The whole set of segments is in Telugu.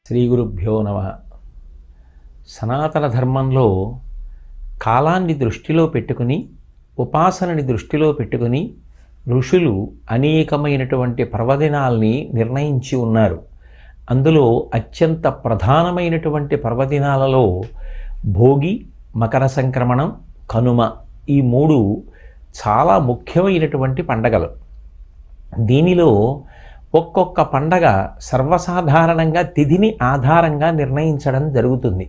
శ్రీ గురుభ్యో నమః. సనాతన ధర్మంలో కాలాన్ని దృష్టిలో పెట్టుకుని, ఉపాసనని దృష్టిలో పెట్టుకుని ఋషులు అనేకమైనటువంటి పర్వదినాల్ని నిర్ణయించి ఉన్నారు. అందులో అత్యంత ప్రధానమైనటువంటి పర్వదినాలలో భోగి, మకర సంక్రమణం, కనుమ ఈ మూడు చాలా ముఖ్యమైనటువంటి పండగలు. దీనిలో ఒక్కొక్క పండగ సర్వసాధారణంగా తిథిని ఆధారంగా నిర్ణయించడం జరుగుతుంది.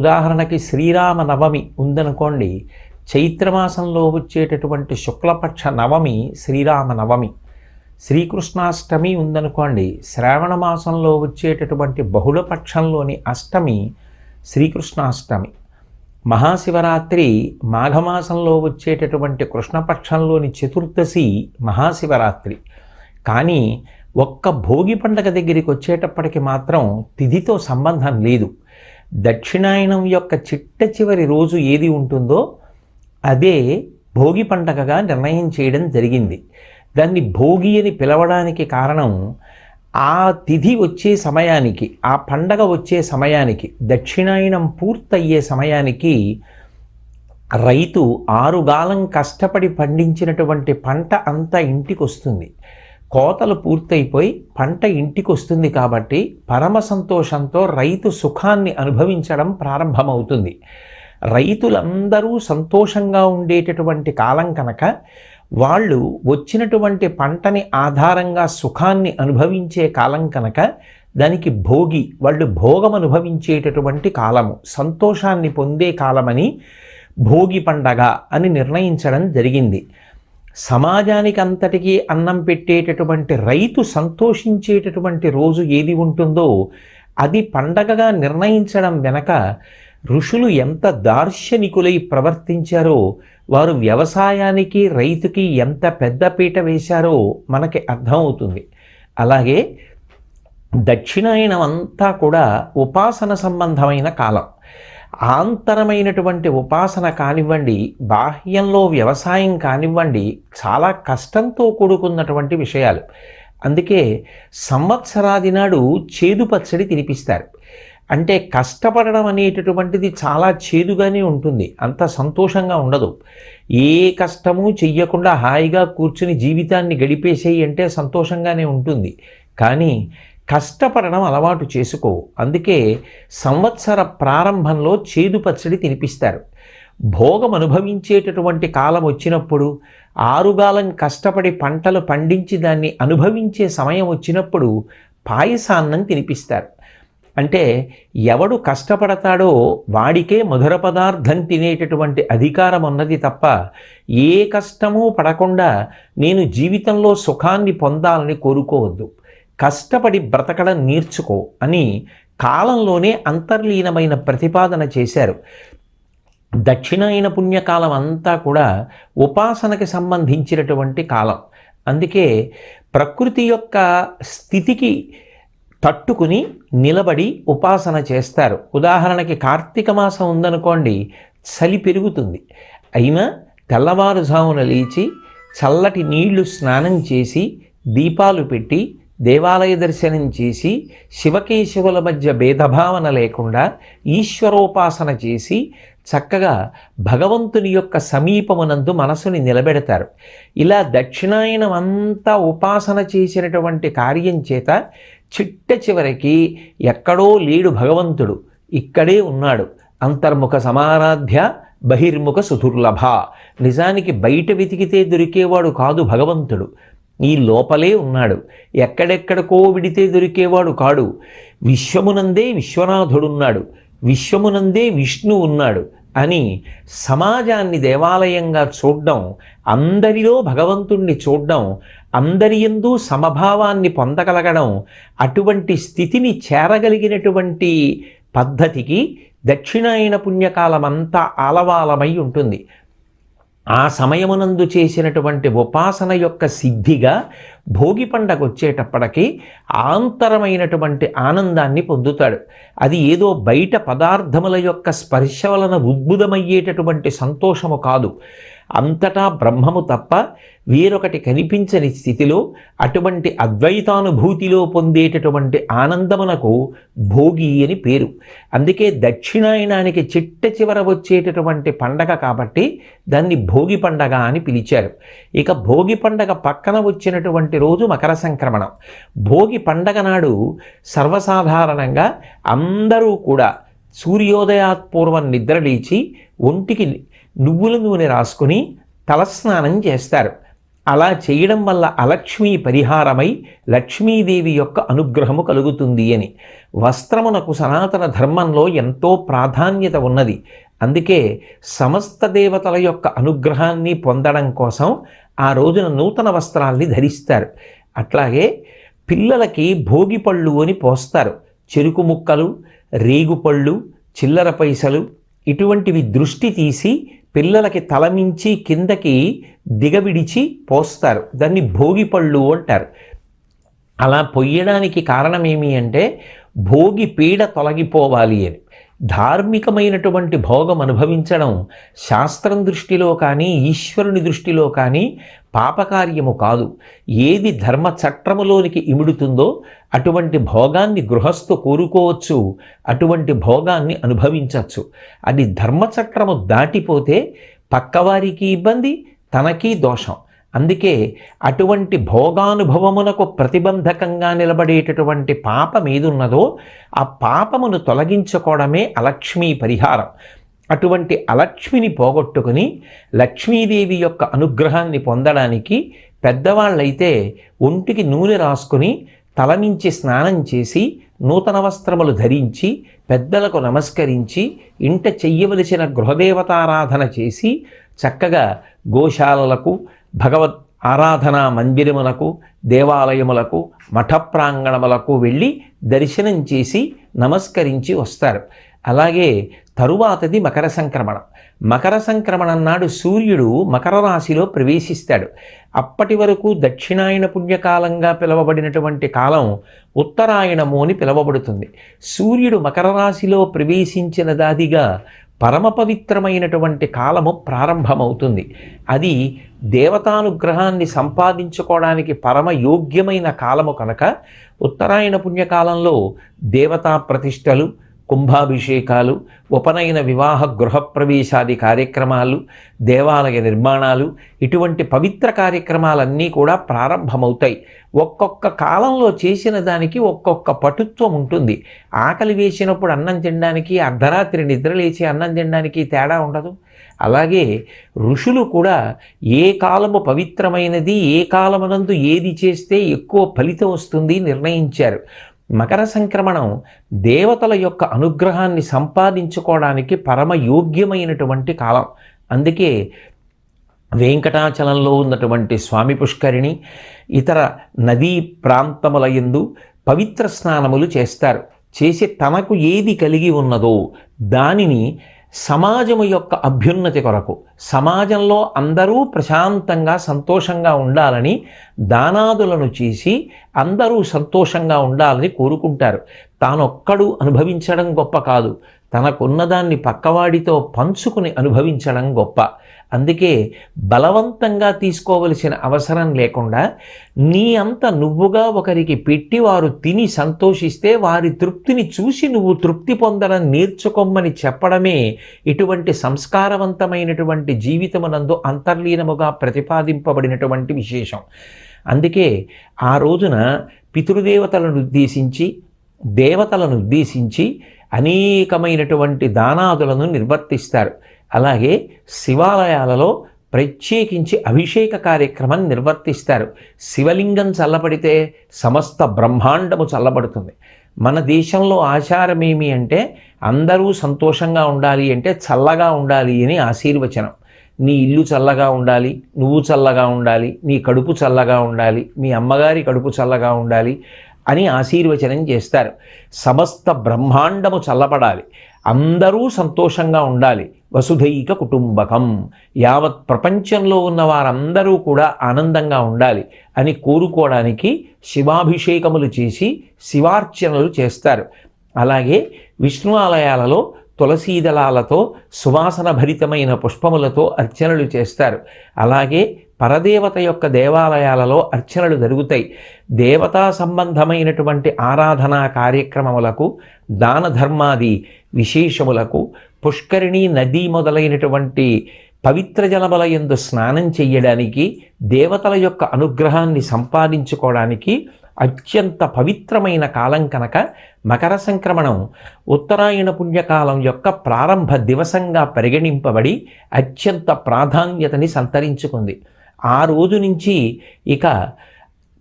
ఉదాహరణకి శ్రీరామ నవమి ఉందనుకోండి, చైత్రమాసంలో వచ్చేటటువంటి శుక్లపక్ష నవమి శ్రీరామ నవమి. శ్రీకృష్ణాష్టమి ఉందనుకోండి, శ్రావణ మాసంలో వచ్చేటటువంటి బహుళపక్షంలోని అష్టమి శ్రీకృష్ణాష్టమి. మహాశివరాత్రి మాఘమాసంలో వచ్చేటటువంటి కృష్ణపక్షంలోని చతుర్దశి మహాశివరాత్రి. కానీ ఒక్క భోగి పండగ దగ్గరికి వచ్చేటప్పటికి మాత్రం తిథితో సంబంధం లేదు. దక్షిణాయనం యొక్క చిట్ట చివరి రోజు ఏది ఉంటుందో అదే భోగి పండగగా నిర్ణయం చేయడం జరిగింది. దాన్ని భోగి అని పిలవడానికి కారణం, ఆ తిథి వచ్చే సమయానికి, ఆ పండగ వచ్చే సమయానికి, దక్షిణాయనం పూర్తయ్యే సమయానికి రైతు ఆరుగాలం కష్టపడి పండించినటువంటి పంట అంతా ఇంటికి వస్తుంది. కోతలు పూర్తయిపోయి పంట ఇంటికి వస్తుంది కాబట్టి పరమ సంతోషంతో రైతు సుఖాన్ని అనుభవించడం ప్రారంభమవుతుంది. రైతులందరూ సంతోషంగా ఉండేటటువంటి కాలం కనుక, వాళ్ళు వచ్చినటువంటి పంటని ఆధారంగా సుఖాన్ని అనుభవించే కాలం కనుక దానికి భోగి, వాళ్ళు భోగం అనుభవించేటటువంటి కాలము, సంతోషాన్ని పొందే కాలమని భోగి పండగ అని నిర్ణయించడం జరిగింది. సమాజానికి అంతటికీ అన్నం పెట్టేటటువంటి రైతు సంతోషించేటటువంటి రోజు ఏది ఉంటుందో అది పండగగా నిర్ణయించడం వెనక ఋషులు ఎంత దార్శనికులై ప్రవర్తించారో, వారు వ్యవసాయానికి రైతుకి ఎంత పెద్దపీట వేశారో మనకి అర్థమవుతుంది. అలాగే దక్షిణాయనం అంతా కూడా ఉపాసన సంబంధమైన కాలం. ఆంతరమైనటువంటి ఉపాసన కానివ్వండి, బాహ్యంలో వ్యవసాయం కానివ్వండి, చాలా కష్టంతో కూడుకున్నటువంటి విషయాలు. అందుకే సంవత్సరాది నాడు చేదు పచ్చడి తినిపిస్తారు. అంటే కష్టపడడం అనేటటువంటిది చాలా చేదుగానే ఉంటుంది, అంత సంతోషంగా ఉండదు. ఏ కష్టము చెయ్యకుండా హాయిగా కూర్చుని జీవితాన్ని గడిపేసేయి అంటే సంతోషంగానే ఉంటుంది. కానీ కష్టపడడం అలవాటు చేసుకో. అందుకే సంవత్సర ప్రారంభంలో చేదు పచ్చడి తినిపిస్తారు. భోగం అనుభవించేటటువంటి కాలం వచ్చినప్పుడు, ఆరుగాలం కష్టపడి పంటలు పండించి దాన్ని అనుభవించే సమయం వచ్చినప్పుడు పాయసాన్నం తినిపిస్తారు. అంటే ఎవడు కష్టపడతాడో వాడికే మధుర పదార్థం తినేటటువంటి అధికారం ఉన్నది తప్ప, ఏ కష్టమూ పడకుండా నేను జీవితంలో సుఖాన్ని పొందాలని కోరుకోవద్దు. కష్టపడి బ్రతకడం నేర్చుకో అని కాలంలోనే అంతర్లీనమైన ప్రతిపాదన చేశారు. దక్షిణాయన పుణ్యకాలం అంతా కూడా ఉపాసనకి సంబంధించినటువంటి కాలం. అందుకే ప్రకృతి యొక్క స్థితికి తట్టుకుని నిలబడి ఉపాసన చేస్తారు. ఉదాహరణకి కార్తీక మాసం ఉందనుకోండి, చలి పెరుగుతుంది. అయినా తెల్లవారుజామున లేచి చల్లటి నీళ్లు స్నానం చేసి, దీపాలు పెట్టి, దేవాలయ దర్శనం చేసి, శివకేశవుల మధ్య భేదభావన లేకుండా ఈశ్వరోపాసన చేసి చక్కగా భగవంతుని యొక్క సమీపమునందు మనసుని నిలబెడతారు. ఇలా దక్షిణాయనం అంతా ఉపాసన చేసినటువంటి కార్యం చేత చిట్ట చివరికి ఎక్కడో లేడు భగవంతుడు, ఇక్కడే ఉన్నాడు. అంతర్ముఖ సమారాధ్య బహిర్ముఖ సుదుర్లభ. నిజానికి బయట వెతికితే దొరికేవాడు కాదు భగవంతుడు, ఈ లోపలే ఉన్నాడు. ఎక్కడెక్కడికో విడితే దొరికేవాడు కాడు. విశ్వమునందే విశ్వనాథుడున్నాడు, విశ్వమునందే విష్ణు ఉన్నాడు అని సమాజాన్ని దేవాలయంగా చూడడం, అందరిలో భగవంతుణ్ణి చూడడం, అందరి యందు సమభావాన్ని పొందగలగడం, అటువంటి స్థితిని చేరగలిగినటువంటి పద్ధతికి దక్షిణాయన పుణ్యకాలమంతా ఆలవాలమై ఉంటుంది. ఆ సమయమునందు చేసినటువంటి ఉపాసన యొక్క సిద్ధిగా భోగి పండగ వచ్చేటప్పటికి ఆంతరమైనటువంటి ఆనందాన్ని పొందుతాడు. అది ఏదో బయట పదార్థముల యొక్క స్పర్శ వలన ఉద్భుతమయ్యేటటువంటి సంతోషము కాదు. అంతటా బ్రహ్మము తప్ప వేరొకటి కనిపించని స్థితిలో అటువంటి అద్వైతానుభూతిలో పొందేటటువంటి ఆనందమునకు భోగి అని పేరు. అందుకే దక్షిణాయనానికి చిట్ట చివర వచ్చేటటువంటి పండగ కాబట్టి దాన్ని భోగి పండగ అని పిలిచారు. ఇక భోగి పండగ పక్కన వచ్చినటువంటి రోజు మకర సంక్రమణం. భోగి పండగ నాడు సర్వసాధారణంగా అందరూ కూడా సూర్యోదయాత్పూర్వం నిద్రలేచి ఒంటికి నువ్వుల నూనె రాసుకుని తలస్నానం చేస్తారు. అలా చేయడం వల్ల అలక్ష్మీ పరిహారమై లక్ష్మీదేవి యొక్క అనుగ్రహము కలుగుతుంది అని. వస్త్రమునకు సనాతన ధర్మంలో ఎంతో ప్రాధాన్యత ఉన్నది. అందుకే సమస్త దేవతల యొక్క అనుగ్రహాన్ని పొందడం కోసం ఆ రోజున నూతన వస్త్రాల్ని ధరిస్తారు. అట్లాగే పిల్లలకి భోగి పళ్ళు అని పోస్తారు. చెరుకు ముక్కలు, రేగుపళ్ళు, చిల్లర పైసలు ఇటువంటివి దృష్టి తీసి పిల్లలకి తలమించి కిందకి దిగవిడిచి పోస్తారు. దాన్ని భోగి పళ్ళు అంటారు. అలా పొయ్యడానికి కారణం ఏమి అంటే భోగి పీడ తొలగిపోవాలి అని. ధార్మికమైనటువంటి భోగం అనుభవించడం శాస్త్రం దృష్టిలో కానీ ఈశ్వరుని దృష్టిలో కానీ పాపకార్యము కాదు. ఏది ధర్మ చట్రములోనికి ఇముడుతుందో అటువంటి భోగాన్ని గృహస్థు కోరుకోవచ్చు, అటువంటి భోగాన్ని అనుభవించవచ్చు. అది ధర్మచట్రము దాటిపోతే పక్కవారికి ఇబ్బంది, తనకి దోషం. అందుకే అటువంటి భోగానుభవమునకు ప్రతిబంధకంగా నిలబడేటటువంటి పాపం ఏదున్నదో ఆ పాపమును తొలగించుకోవడమే అలక్ష్మీ పరిహారం. అటువంటి అలక్ష్మిని పోగొట్టుకుని లక్ష్మీదేవి యొక్క అనుగ్రహాన్ని పొందడానికి పెద్దవాళ్ళైతే ఒంటికి నూనె రాసుకుని తలమించి స్నానం చేసి నూతన వస్త్రములు ధరించి పెద్దలకు నమస్కరించి ఇంట చెయ్యవలసిన గృహదేవతారాధన చేసి చక్కగా గోశాలలకు, భగవద్ ఆరాధనా మందిరములకు, దేవాలయములకు, మఠ ప్రాంగణములకు వెళ్ళి దర్శనం చేసి నమస్కరించి వస్తారు. అలాగే తరువాతది మకర సంక్రమణం. మకర సంక్రమణం నాడు సూర్యుడు మకర రాశిలో ప్రవేశిస్తాడు. అప్పటి వరకు దక్షిణాయన పుణ్యకాలంగా పిలువబడినటువంటి కాలం ఉత్తరాయణము అని పిలువబడుతుంది. సూర్యుడు మకర రాశిలో ప్రవేశించిన దాదిగా పరమ పవిత్రమైనటువంటి కాలము ప్రారంభమవుతుంది. అది దేవతానుగ్రహాన్ని సంపాదించుకోవడానికి పరమ యోగ్యమైన కాలము కనుక ఉత్తరాయణ పుణ్యకాలంలో దేవతా ప్రతిష్టలు, కుంభాభిషేకాలు, ఉపనయన వివాహ గృహప్రవేశాది కార్యక్రమాలు, దేవాలయ నిర్మాణాలు ఇటువంటి పవిత్ర కార్యక్రమాలన్నీ కూడా ప్రారంభమవుతాయి. ఒక్కొక్క కాలంలో చేసిన దానికి ఒక్కొక్క పటుత్వం ఉంటుంది. ఆకలి వేసినప్పుడు అన్నం తినడానికి, అర్ధరాత్రి నిద్రలేచి అన్నం తినడానికి తేడా ఉండదు. అలాగే ఋషులు కూడా ఏ కాలము పవిత్రమైనది, ఏ కాలమునందు ఏది చేస్తే ఎక్కువ ఫలితం వస్తుంది నిర్ణయించారు. మకర సంక్రమణం దేవతల యొక్క అనుగ్రహాన్ని సంపాదించుకోవడానికి పరమ యోగ్యమైనటువంటి కాలం. అందుకే వెంకటాచలంలో ఉన్నటువంటి స్వామి పుష్కరిణి, ఇతర నదీ ప్రాంతముల యందు పవిత్ర స్నానములు చేస్తారు. చేసి తనకు ఏది కలిగి ఉన్నదో దానిని సమాజము యొక్క అభ్యున్నతి కొరకు, సమాజంలో అందరూ ప్రశాంతంగా సంతోషంగా ఉండాలని దానాదులను చేసి అందరూ సంతోషంగా ఉండాలని కోరుకుంటారు. తానొక్కడు అనుభవించడం గొప్ప కాదు, తనకున్నదాన్ని పక్కవాడితో పంచుకుని అనుభవించడం గొప్ప. అందుకే బలవంతంగా తీసుకోవలసిన అవసరం లేకుండా నీ అంత నువ్వుగా ఒకరికి పెట్టి వారు తిని సంతోషిస్తే వారి తృప్తిని చూసి నువ్వు తృప్తి పొందడం నేర్చుకోమని చెప్పడమే ఇటువంటి సంస్కారవంతమైనటువంటి జీవితమునందు అంతర్లీనముగా ప్రతిపాదింపబడినటువంటి విశేషం. అందుకే ఆ రోజున పితృదేవతలను ఉద్దేశించి, దేవతలను ఉద్దేశించి అనేకమైనటువంటి దానాదులను నిర్వర్తిస్తారు. అలాగే శివాలయాలలో ప్రత్యేకించి అభిషేక కార్యక్రమం నిర్వర్తిస్తారు. శివలింగం చల్లబడితే సమస్త బ్రహ్మాండము చల్లబడుతుంది. మన దేశంలో ఆచారం ఏమి అంటే అందరూ సంతోషంగా ఉండాలి అంటే చల్లగా ఉండాలి అని ఆశీర్వచనం. నీ ఇల్లు చల్లగా ఉండాలి, నువ్వు చల్లగా ఉండాలి, నీ కడుపు చల్లగా ఉండాలి, మీ అమ్మగారి కడుపు చల్లగా ఉండాలి అని ఆశీర్వచనం చేస్తారు. సమస్త బ్రహ్మాండము చల్లబడాలి, అందరూ సంతోషంగా ఉండాలి, వసుధైక కుటుంబకం, యావత్ ప్రపంచంలో ఉన్న వారందరూ కూడా ఆనందంగా ఉండాలి అని కోరుకోవడానికి శివాభిషేకములు చేసి శివార్చనలు చేస్తారు. అలాగే విష్ణు ఆలయాలలో తులసీదళాలతో సువాసన భరితమైన పుష్పములతో అర్చనలు చేస్తారు. అలాగే పరదేవత యొక్క దేవాలయాలలో అర్చనలు జరుగుతాయి. దేవతా సంబంధమైనటువంటి ఆరాధనా కార్యక్రమములకు, దాన ధర్మాది విశేషములకు, పుష్కరిణి నది మొదలైనటువంటి పవిత్ర జలముల యందు స్నానం చెయ్యడానికి, దేవతల యొక్క అనుగ్రహాన్ని సంపాదించుకోవడానికి అత్యంత పవిత్రమైన కాలం కనుక మకర సంక్రమణం ఉత్తరాయణ పుణ్యకాలం యొక్క ప్రారంభ దివసంగా పరిగణింపబడి అత్యంత ప్రాధాన్యతని సంతరించుకుంది. ఆ రోజు నుంచి ఇక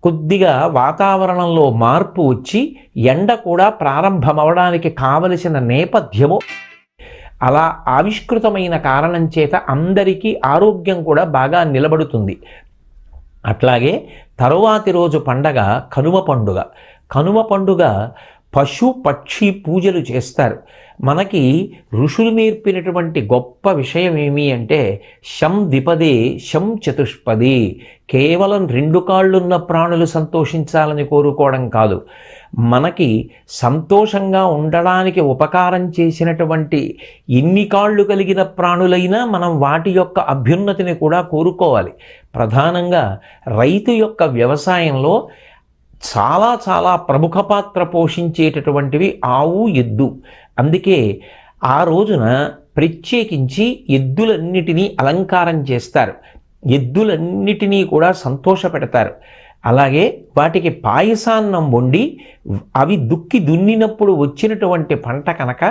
కొద్దిగా వాతావరణంలో మార్పు వచ్చి ఎండ కూడా ప్రారంభమవడానికి కావలసిన నేపథ్యము అలా ఆవిష్కృతమైన కారణం చేత అందరికీ ఆరోగ్యం కూడా బాగా నిలబడుతుంది. అట్లాగే తరువాతి రోజు పండగ కనుమ పండుగ. కనుమ పండుగ పశు పక్షి పూజలు చేస్తారు. మనకి ఋషులు నేర్పినటువంటి గొప్ప విషయం ఏమి అంటే శం ద్విపదే శం చతుష్పదే. కేవలం 2 కాళ్ళున్న ప్రాణులు సంతోషించాలని కోరుకోవడం కాదు, మనకి సంతోషంగా ఉండడానికి ఉపకారం చేసినటువంటి ఎన్ని కాళ్ళు కలిగిన ప్రాణులైనా మనం వాటి యొక్క అభ్యున్నతిని కూడా కోరుకోవాలి. ప్రధానంగా రైతు యొక్క వ్యవసాయంలో చాలా చాలా ప్రముఖ పాత్ర పోషించేటటువంటివి ఆవు, ఎద్దు. అందుకే ఆ రోజున ప్రత్యేకించి ఎద్దులన్నిటినీ అలంకారం చేస్తారు, ఎద్దులన్నిటినీ కూడా సంతోషపెడతారు. అలాగే వాటికి పాయసాన్నం వండి అవి దున్నినప్పుడు వచ్చినటువంటి పంట కనుక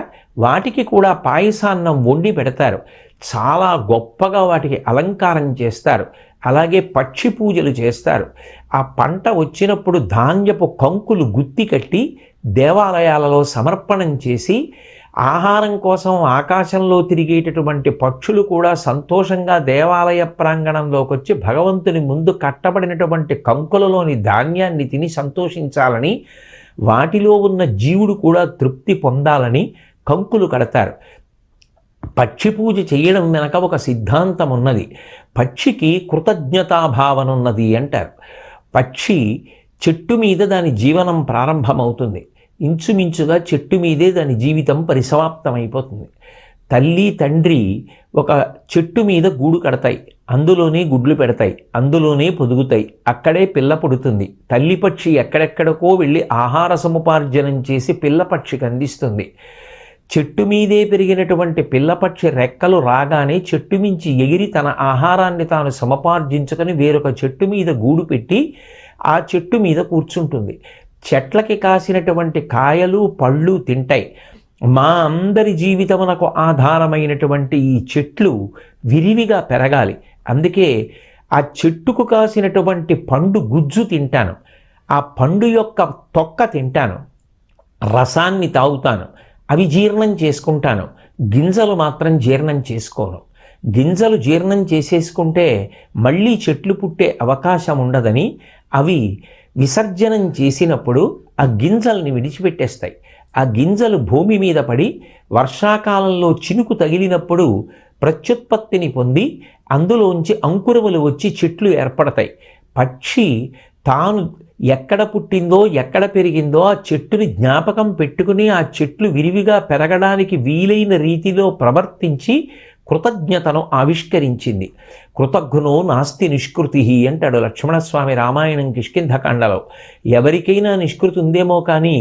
వాటికి కూడా పాయసాన్నం వండి పెడతారు. చాలా గొప్పగా వాటికి అలంకారం చేస్తారు. అలాగే పక్షి పూజలు చేస్తారు. ఆ పంట వచ్చినప్పుడు ధాన్యపు కంకులు గుత్తి కట్టి దేవాలయాలలో సమర్పణం చేసి ఆహారం కోసం ఆకాశంలో తిరిగేటటువంటి పక్షులు కూడా సంతోషంగా దేవాలయ ప్రాంగణంలోకి వచ్చి భగవంతుని ముందు కట్టబడినటువంటి కంకులలోని ధాన్యాన్ని తిని సంతోషించాలని, వాటిలో ఉన్న జీవుడు కూడా తృప్తి పొందాలని కంకులు కడతారు. పక్షి పూజ చేయడం వెనక ఒక సిద్ధాంతం ఉన్నది. పక్షికి కృతజ్ఞతాభావన ఉన్నది అంటారు. పక్షి చెట్టు మీద దాని జీవనం ప్రారంభమవుతుంది. ఇంచుమించుగా చెట్టు మీదే దాని జీవితం పరిసమాప్తమైపోతుంది. తల్లి తండ్రి ఒక చెట్టు మీద గూడు కడతాయి, అందులోనే గుడ్లు పెడతాయి, అందులోనే పొదుగుతాయి, అక్కడే పిల్ల పుడుతుంది. తల్లి పక్షి ఎక్కడెక్కడికో వెళ్ళి ఆహార సముపార్జనం చేసి పిల్ల పక్షికి అందిస్తుంది. చెట్టు మీదే పెరిగినటువంటి పిల్లపక్షి రెక్కలు రాగానే చెట్టు మించి ఎగిరి తన ఆహారాన్ని తాను సముపార్జించుకొని వేరొక చెట్టు మీద గూడు పెట్టి ఆ చెట్టు మీద కూర్చుంటుంది. చెట్లకి కాసినటువంటి కాయలు పళ్ళు తింటాయి. మా అందరి జీవితమునకు ఆధారమైనటువంటి ఈ చెట్లు విరివిగా పెరగాలి. అందుకే ఆ చెట్టుకు కాసినటువంటి పండు గుజ్జు తింటాను, ఆ పండు యొక్క తొక్క తింటాను, రసాన్ని తాగుతాను, అవి జీర్ణం చేసుకుంటాను. గింజలు మాత్రం జీర్ణం చేసుకోను. గింజలు జీర్ణం చేసేసుకుంటే మళ్ళీ చెట్లు పుట్టే అవకాశం ఉండదని అవి విసర్జనం చేసినప్పుడు ఆ గింజల్ని విడిచిపెట్టేస్తాయి. ఆ గింజలు భూమి మీద పడి వర్షాకాలంలో చినుకు తగిలినప్పుడు ప్రత్యుత్పత్తిని పొంది అందులోంచి అంకురములు వచ్చి చెట్లు ఏర్పడతాయి. పక్షి తాను ఎక్కడ పుట్టిందో ఎక్కడ పెరిగిందో ఆ చెట్టుని జ్ఞాపకం పెట్టుకుని ఆ చెట్లు విరివిగా పెరగడానికి వీలైన రీతిలో ప్రవర్తించి కృతజ్ఞతను ఆవిష్కరించింది. కృతజ్ఞో నాస్తి నిష్కృతి అంటాడు లక్ష్మణస్వామి రామాయణం కిష్కింధకాండలో. ఎవరికైనా నిష్కృతి ఉందేమో కానీ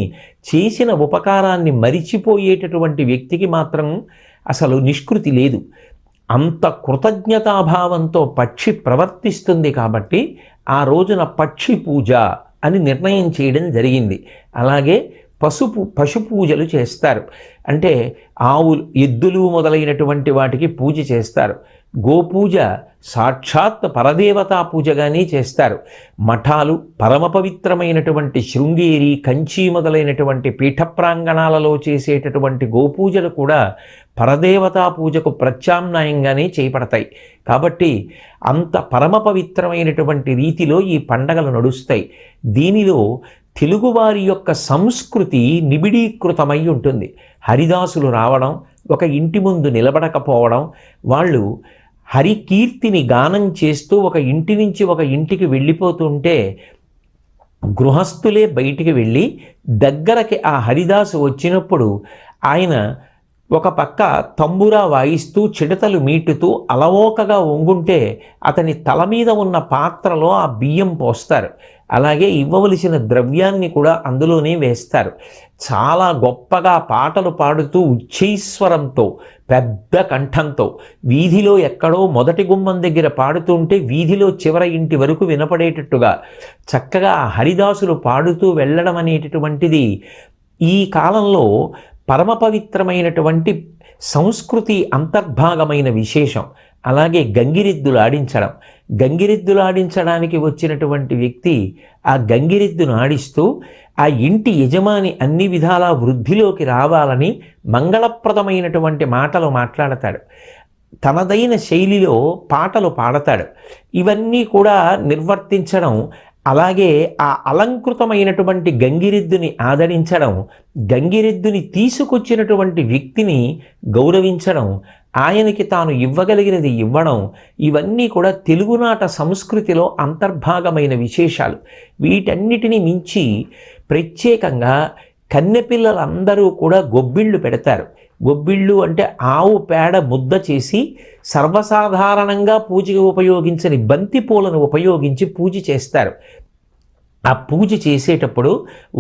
చేసిన ఉపకారాన్ని మరిచిపోయేటటువంటి వ్యక్తికి మాత్రం అసలు నిష్కృతి లేదు. అంత కృతజ్ఞతాభావంతో పక్షి ప్రవర్తిస్తుంది కాబట్టి ఆ రోజున పక్షి పూజ అని నిర్ణయం చేయడం జరిగింది. అలాగే పశు పూజలు చేస్తారు. అంటే ఆవులు, ఎద్దులు మొదలైనటువంటి వాటికి పూజ చేస్తారు. గోపూజ సాక్షాత్ పరదేవతా పూజగానే చేస్తారు. మఠాలు, పరమ పవిత్రమైనటువంటి శృంగేరి, కంచి మొదలైనటువంటి పీఠ ప్రాంగణాలలో చేసేటటువంటి గోపూజలు కూడా పరదేవతా పూజకు ప్రత్యామ్నాయంగానే చేయబడతాయి. కాబట్టి అంత పరమ పవిత్రమైనటువంటి రీతిలో ఈ పండగలు నడుస్తాయి. దీనిలో తెలుగువారి యొక్క సంస్కృతి నిబిడీకృతమై ఉంటుంది. హరిదాసులు రావడం, ఒక ఇంటి ముందు నిలబడకపోవడం, వాళ్ళు హరికీర్తిని గానం చేస్తూ ఒక ఇంటి నుంచి ఒక ఇంటికి వెళ్ళిపోతుంటే గృహస్థులే బయటికి వెళ్ళి దగ్గరకి ఆ హరిదాసు వచ్చినప్పుడు ఆయన ఒక పక్క తంబురా వాయిస్తూ చిడతలు మీటుతూ అలవోకగా వంగుంటే అతని తల మీద ఉన్న పాత్రలో ఆ బియ్యం పోస్తారు. అలాగే ఇవ్వవలసిన ద్రవ్యాన్ని కూడా అందులోనే వేస్తారు. చాలా గొప్పగా పాటలు పాడుతూ ఉచ్చైస్వరంతో పెద్ద కంఠంతో వీధిలో ఎక్కడో మొదటి గుమ్మం దగ్గర పాడుతుంటే వీధిలో చివర ఇంటి వరకు వినపడేటట్టుగా చక్కగా హరిదాసులు పాడుతూ వెళ్ళడం అనేటటువంటిది ఈ కాలంలో పరమ పవిత్రమైనటువంటి సంస్కృతి అంతర్భాగమైన విశేషం. అలాగే గంగిరెద్దులు ఆడించడం, గంగిరెద్దులు ఆడించడానికి వచ్చినటువంటి వ్యక్తి ఆ గంగిరెద్దును ఆడిస్తూ ఆ ఇంటి యజమాని అన్ని విధాలా వృద్ధిలోకి రావాలని మంగళప్రదమైనటువంటి మాటలు మాట్లాడతాడు. తనదైన శైలిలో పాటలు పాడతాడు. ఇవన్నీ కూడా నిర్వర్తించడం, అలాగే ఆ అలంకృతమైనటువంటి గంగిరెద్దుని ఆదరించడం, గంగిరెద్దుని తీసుకొచ్చినటువంటి వ్యక్తిని గౌరవించడం, ఆయనకి తాను ఇవ్వగలిగినది ఇవ్వడం, ఇవన్నీ కూడా తెలుగునాట సంస్కృతిలో అంతర్భాగమైన విశేషాలు. వీటన్నిటిని మించి ప్రత్యేకంగా కన్నెపిల్లలందరూ కూడా గొబ్బిళ్ళు పెడతారు. గొబ్బిళ్ళు అంటే ఆవు పేడ ముద్ద చేసి సర్వసాధారణంగా పూజకు ఉపయోగించని బంతి పూలను ఉపయోగించి పూజ చేస్తారు. ఆ పూజ చేసేటప్పుడు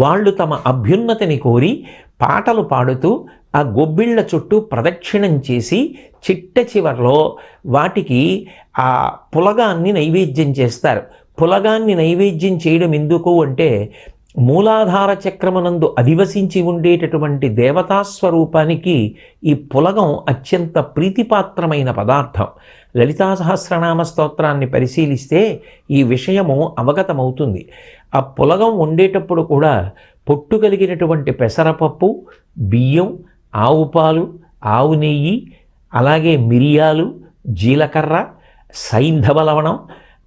వాళ్ళు తమ అభ్యున్నతిని కోరి పాటలు పాడుతూ ఆ గొబ్బిళ్ళ చుట్టూ ప్రదక్షిణం చేసి చిట్ట చివర్లో వాటికి ఆ పులగాన్ని నైవేద్యం చేస్తారు. పులగాన్ని నైవేద్యం చేయడం ఎందుకు అంటే మూలాధార చక్రమునందు అధివసించి ఉండేటటువంటి దేవతాస్వరూపానికి ఈ పులగం అత్యంత ప్రీతిపాత్రమైన పదార్థం. లలితా సహస్రనామ స్తోత్రాన్ని పరిశీలిస్తే ఈ విషయము అవగతమవుతుంది. ఆ పులగం వండేటప్పుడు కూడా పొట్టు కలిగినటువంటి పెసరపప్పు, బియ్యం, ఆవు పాలు, ఆవు నెయ్యి, అలాగే మిరియాలు, జీలకర్ర, సైంధవ లవణం,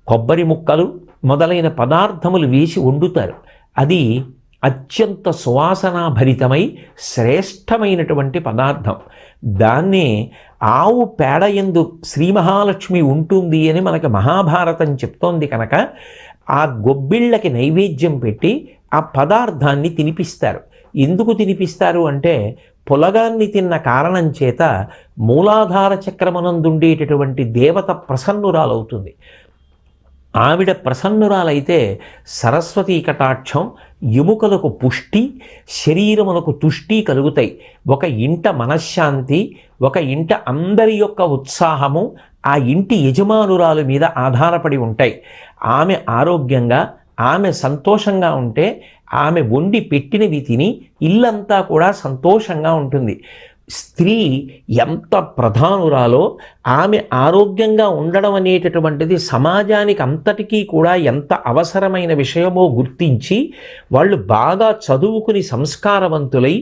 కొబ్బరి ముక్కలు మొదలైన పదార్థములు వేసి వండుతారు. అది అత్యంత సువాసనాభరితమై శ్రేష్టమైనటువంటి పదార్థం. దాన్నే ఆవు పేడయందు శ్రీ మహాలక్ష్మి ఉంటుంది అని మనకి మహాభారతం చెప్తోంది కనుక ఆ గొబ్బిళ్ళకి నైవేద్యం పెట్టి ఆ పదార్థాన్ని తినిపిస్తారు. ఎందుకు తినిపిస్తారు అంటే పులగాన్ని తిన్న కారణం చేత మూలాధార చక్రమునందుండేటటువంటి దేవత ప్రసన్నురాలవుతుంది. ఆవిడ ప్రసన్నురాలైతే సరస్వతీ కటాక్షం, ఎముకలకు పుష్టి, శరీరమునకు తుష్టి కలుగుతాయి. ఒక ఇంట మనశ్శాంతి, ఒక ఇంట అందరి యొక్క ఉత్సాహము ఆ ఇంటి యజమానురాలు మీద ఆధారపడి ఉంటాయి. ఆమె ఆరోగ్యంగా, ఆమె సంతోషంగా ఉంటే ఆమె వండి పెట్టినవి తిని ఇల్లంతా కూడా సంతోషంగా ఉంటుంది. స్త్రీ ఎంత ప్రధానురాలో ఆమె ఆరోగ్యంగా ఉండడం అనేటటువంటిది సమాజానికి అంతటికీ కూడా ఎంత అవసరమైన విషయమో గుర్తించి వాళ్ళు బాగా చదువుకుని సంస్కారవంతులై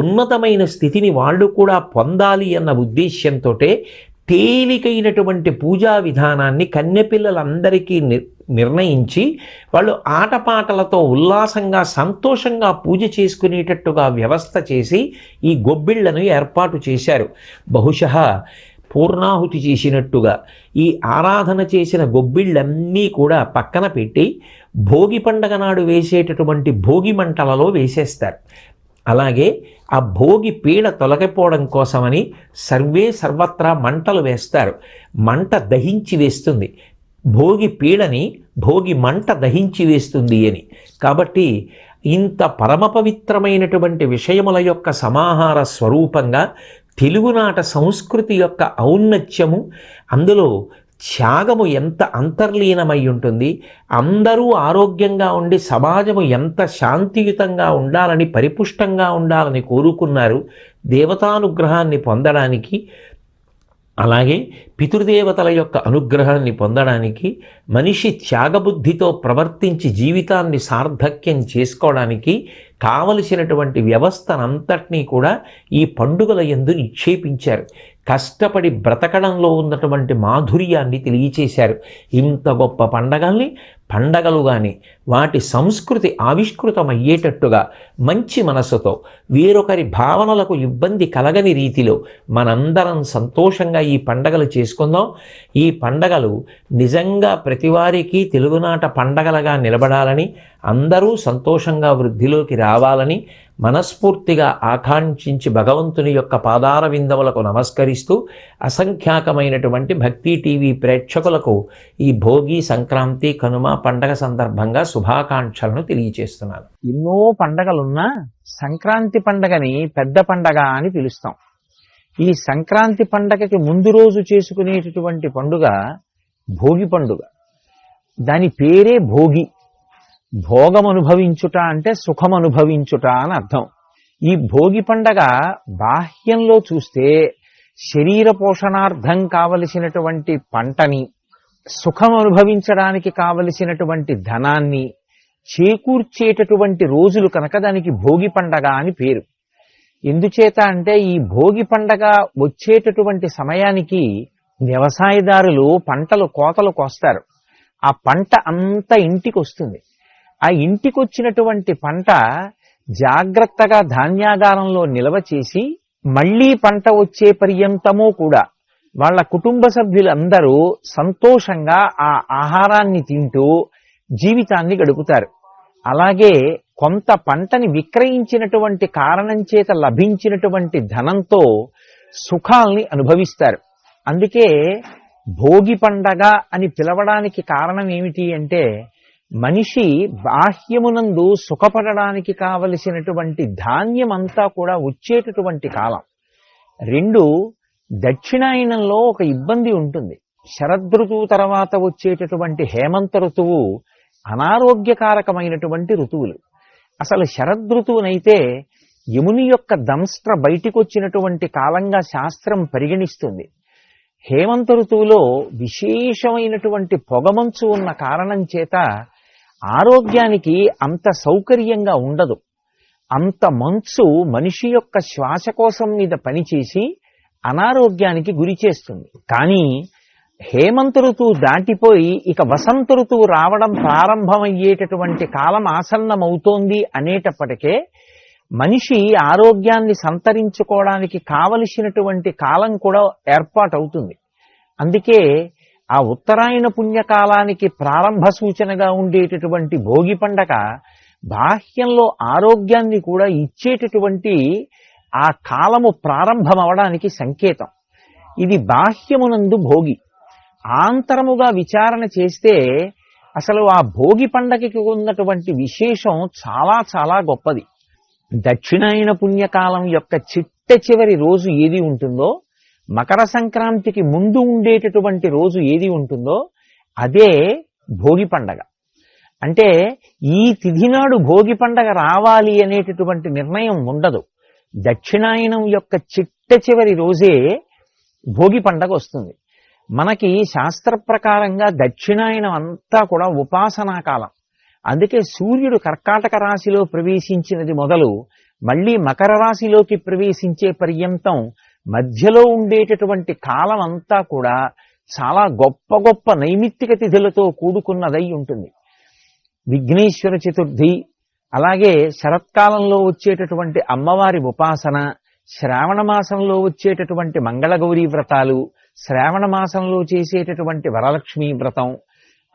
ఉన్నతమైన స్థితిని వాళ్ళు కూడా పొందాలి అన్న ఉద్దేశ్యంతో తేలికైనటువంటి పూజా విధానాన్ని కన్నెపిల్లలందరికీ నిర్ణయించి వాళ్ళు ఆటపాటలతో ఉల్లాసంగా సంతోషంగా పూజ చేసుకునేటట్టుగా వ్యవస్థ చేసి ఈ గొబ్బిళ్లను ఏర్పాటు చేశారు. బహుశः పూర్ణాహుతి చేసినట్టుగా ఈ ఆరాధన చేసిన గొబ్బిళ్ళన్నీ కూడా పక్కన పెట్టి భోగి పండగ నాడు వేసేటటువంటి భోగి మంటలలో వేసేస్తారు. అలాగే ఆ భోగి పీడ తొలగిపోవడం కోసమని సర్వత్రా మంటలు వేస్తారు. మంట దహించి వేస్తుంది, భోగి పీడని భోగి మంట దహించి వేస్తుంది అని. కాబట్టి ఇంత పరమ పవిత్రమైనటువంటి విషయముల యొక్క సమాహార స్వరూపంగా తెలుగునాట సంస్కృతి యొక్క ఔన్నత్యము, అందులో త్యాగము ఎంత అంతర్లీనమై ఉంటుంది, అందరూ ఆరోగ్యంగా ఉండి సమాజము ఎంత శాంతియుతంగా ఉండాలని, పరిపుష్టంగా ఉండాలని కోరుకున్నారు దేవతానుగ్రహాన్ని పొందడానికి. అలాగే పితృదేవతల యొక్క అనుగ్రహాన్ని పొందడానికి, మనిషి త్యాగబుద్ధితో ప్రవర్తించి జీవితాన్ని సార్థక్యం చేసుకోవడానికి కావలసినటువంటి వ్యవస్థనంతటినీ కూడా ఈ పండుగల యందు నిక్షేపించారు. కష్టపడి బ్రతకడంలో ఉన్నటువంటి మాధుర్యాన్ని తెలియచేశారు. ఇంత గొప్ప పండగలు కానీ వాటి సంస్కృతి ఆవిష్కృతమయ్యేటట్టుగా మంచి మనసుతో వేరొకరి భావనలకు ఇబ్బంది కలగని రీతిలో మనందరం సంతోషంగా ఈ పండగలు చేసుకుందాం. ఈ పండగలు నిజంగా ప్రతివారికి తెలుగునాట పండగలుగా నిలబడాలని, అందరూ సంతోషంగా వృద్ధిలోకి రావాలని మనస్ఫూర్తిగా ఆకాంక్షించి భగవంతుని యొక్క పాదార విందములకు నమస్కరిస్తూ అసంఖ్యాకమైనటువంటి భక్తి టీవీ ప్రేక్షకులకు ఈ భోగి, సంక్రాంతి, కనుమ పండగ సందర్భంగా శుభాకాంక్షలను తెలియచేస్తున్నాను. ఎన్నో పండగలున్నా సంక్రాంతి పండగని పెద్ద పండగ అని పిలుస్తాం. ఈ సంక్రాంతి పండగకి ముందు రోజు చేసుకునేటటువంటి పండుగ భోగి పండుగ. దాని పేరే భోగి. భోగం అనుభవించుట అంటే సుఖం అనుభవించుట అని అర్థం. ఈ భోగి పండగ బాహ్యంలో చూస్తే శరీర పోషణార్థం కావలసినటువంటి పంటని, సుఖం అనుభవించడానికి కావలసినటువంటి ధనాన్ని చేకూర్చేటటువంటి రోజులు కనుక దానికి భోగి పండగ అని పేరు. ఎందుచేత అంటే ఈ భోగి పండగ వచ్చేటటువంటి సమయానికి వ్యవసాయదారులు పంటలు కోతలు కోస్తారు. ఆ పంట అంతా ఇంటికి వస్తుంది. ఆ ఇంటికి వచ్చినటువంటి పంట జాగ్రత్తగా ధాన్యాగారంలో నిల్వ చేసి మళ్లీ పంట వచ్చే పర్యంతము కూడా వాళ్ళ కుటుంబ సభ్యులందరూ సంతోషంగా ఆ ఆహారాన్ని తింటూ జీవితాన్ని గడుపుతారు. అలాగే కొంత పంటని విక్రయించినటువంటి కారణం చేత లభించినటువంటి ధనంతో సుఖాల్ని అనుభవిస్తారు. అందుకే భోగి పండగ అని పిలవడానికి కారణం ఏమిటి అంటే, మనిషి బాహ్యమునందు సుఖపడడానికి కావలసినటువంటి ధాన్యమంతా కూడా వచ్చేటటువంటి కాలం. 2, దక్షిణాయనంలో ఒక ఇబ్బంది ఉంటుంది. శరదృతువు తర్వాత వచ్చేటటువంటి హేమంత ఋతువు అనారోగ్యకారకమైనటువంటి ఋతువులు. అసలు శరదృతువునైతే యముని యొక్క దంస్ట్ర బయటికొచ్చినటువంటి కాలంగా శాస్త్రం పరిగణిస్తుంది. హేమంత ఋతువులో విశేషమైనటువంటి పొగమంచు ఉన్న కారణం చేత ఆరోగ్యానికి అంత సౌకర్యంగా ఉండదు. అంత మంచు మనిషి యొక్క శ్వాసకోశం మీద పనిచేసి అనారోగ్యానికి గురి చేస్తుంది. కానీ హేమంత ఋతువు దాటిపోయి ఇక వసంత ఋతువు రావడం ప్రారంభమయ్యేటటువంటి కాలం ఆసన్నమవుతోంది అనేటప్పటికే మనిషి ఆరోగ్యాన్ని సంతరించుకోవడానికి కావలసినటువంటి కాలం కూడా ఏర్పాటవుతుంది. అందుకే ఆ ఉత్తరాయణ పుణ్యకాలానికి ప్రారంభ సూచనగా ఉండేటటువంటి భోగి పండగ బాహ్యంలో ఆరోగ్యాన్ని కూడా ఇచ్చేటటువంటి ఆ కాలము ప్రారంభమవడానికి సంకేతం. ఇది బాహ్యమునందు భోగి. ఆంతరముగా విచారణ చేస్తే అసలు ఆ భోగి పండగకి ఉన్నటువంటి విశేషం చాలా చాలా గొప్పది. దక్షిణాయన పుణ్యకాలం యొక్క చిట్ట చివరి రోజు ఏది ఉంటుందో, మకర సంక్రాంతికి ముందు ఉండేటటువంటి రోజు ఏది ఉంటుందో అదే భోగి పండగ. అంటే ఈ తిథి నాడు భోగి పండగ రావాలి అనేటటువంటి నిర్ణయం ఉండదు. దక్షిణాయనం యొక్క చిట్ట చివరి రోజే భోగి పండగ వస్తుంది. మనకి శాస్త్ర ప్రకారంగా దక్షిణాయనం అంతా కూడా ఉపాసనా కాలం. అందుకే సూర్యుడు కర్కాటక రాశిలో ప్రవేశించినది మొదలు మళ్లీ మకర రాశిలోకి ప్రవేశించే పర్యంతం మధ్యలో ఉండేటటువంటి కాలం అంతా కూడా చాలా గొప్ప గొప్ప నైమిత్తిక తిథులతో కూడుకున్నదై ఉంటుంది. విఘ్నేశ్వర చతుర్థి, అలాగే శరత్కాలంలో వచ్చేటటువంటి అమ్మవారి ఉపాసన, శ్రావణ మాసంలో వచ్చేటటువంటి మంగళగౌరీ వ్రతాలు, శ్రావణ మాసంలో చేసేటటువంటి వరలక్ష్మీ వ్రతం,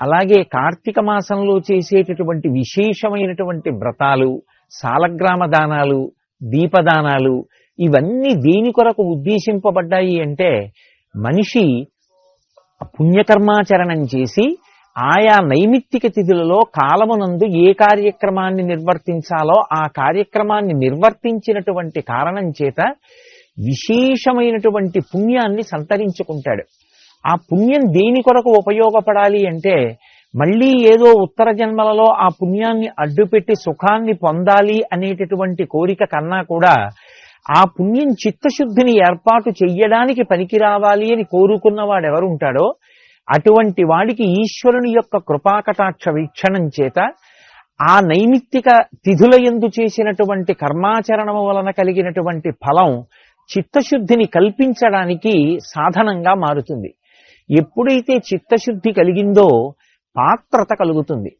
అలాగే కార్తీక మాసంలో చేసేటటువంటి విశేషమైనటువంటి వ్రతాలు, సాలగ్రామ దానాలు, దీపదానాలు, ఇవన్నీ దేని కొరకు ఉద్దేశింపబడ్డాయి అంటే మనిషి పుణ్యకర్మాచరణం చేసి ఆయా నైమిత్తిక తిథులలో కాలమునందు ఏ కార్యక్రమాన్ని నిర్వర్తించాలో ఆ కార్యక్రమాన్ని నిర్వర్తించినటువంటి కారణం చేత విశేషమైనటువంటి పుణ్యాన్ని సంతరించుకుంటాడు. ఆ పుణ్యం దేని కొరకు ఉపయోగపడాలి అంటే మళ్ళీ ఏదో ఉత్తర జన్మలలో ఆ పుణ్యాన్ని అడ్డుపెట్టి సుఖాన్ని పొందాలి అనేటటువంటి కోరిక కన్నా కూడా ఆ పుణ్యం చిత్తశుద్ధిని ఏర్పాటు చెయ్యడానికి పనికి రావాలి అని కోరుకున్నవాడెవరుంటాడో అటువంటి వాడికి ఈశ్వరుని యొక్క కృపాకటాక్ష వీక్షణం చేత ఆ నైమిత్తిక తిథుల యందు చేసినటువంటి కర్మాచరణము వలన కలిగినటువంటి ఫలం చిత్తశుద్ధిని కల్పించడానికి సాధనంగా మారుతుంది. ఎప్పుడైతే చిత్తశుద్ధి కలిగిందో పాత్రత కలుగుతుంది.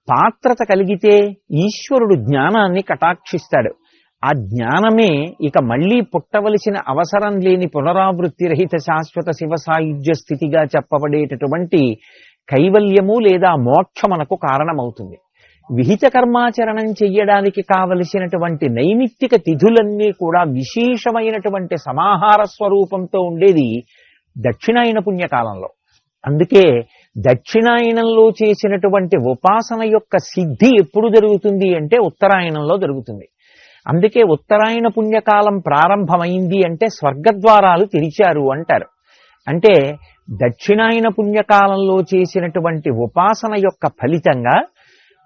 పాత్రత కలిగితే ఈశ్వరుడు జ్ఞానాన్ని కటాక్షిస్తాడు. ఆ జ్ఞానమే ఇక మళ్లీ పుట్టవలసిన అవసరం లేని పునరావృత్తి రహిత శాశ్వత శివ సాయుధ్య స్థితిగా చెప్పబడేటటువంటి కైవల్యము లేదా మోక్షమునకు కారణమవుతుంది. విహిత కర్మాచరణం చెయ్యడానికి కావలసినటువంటి నైమిత్తిక తిథులన్నీ కూడా విశేషమైనటువంటి సమాహార స్వరూపంతో ఉండేది దక్షిణాయన పుణ్యకాలంలో. అందుకే దక్షిణాయనంలో చేసినటువంటి ఉపాసన యొక్క సిద్ధి ఎప్పుడు జరుగుతుంది అంటే ఉత్తరాయణంలో జరుగుతుంది. అందుకే ఉత్తరాయణ పుణ్యకాలం ప్రారంభమైంది అంటే స్వర్గద్వారాలు తెరిచారు అంటారు. అంటే దక్షిణాయన పుణ్యకాలంలో చేసినటువంటి ఉపాసన యొక్క ఫలితంగా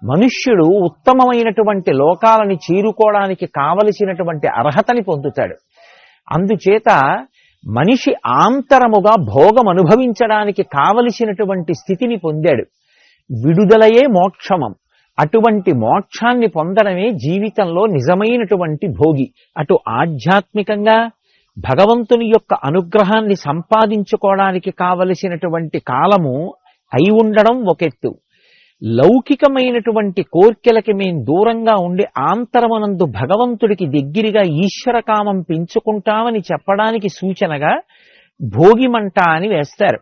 మనుష్యుడు ఉత్తమమైనటువంటి లోకాలని చేరుకోవడానికి కావలసినటువంటి అర్హతని పొందుతాడు. అందుచేత మనిషి ఆంతరముగా భోగం అనుభవించడానికి కావలసినటువంటి స్థితిని పొందాడు. విడుదలయే మోక్షమం. అటువంటి మోక్షాన్ని పొందడమే జీవితంలో నిజమైనటువంటి భోగి. అటు ఆధ్యాత్మికంగా భగవంతుని యొక్క అనుగ్రహాన్ని సంపాదించుకోవడానికి కావలసినటువంటి కాలము అయి ఉండడం ఒకెత్తు, లౌకికమైనటువంటి కోర్కెలకి మేం దూరంగా ఉండి ఆంతరమనందు భగవంతుడికి దగ్గరగా ఈశ్వరకామం పెంచుకుంటామని చెప్పడానికి సూచనగా భోగిమంట అని వేస్తారు.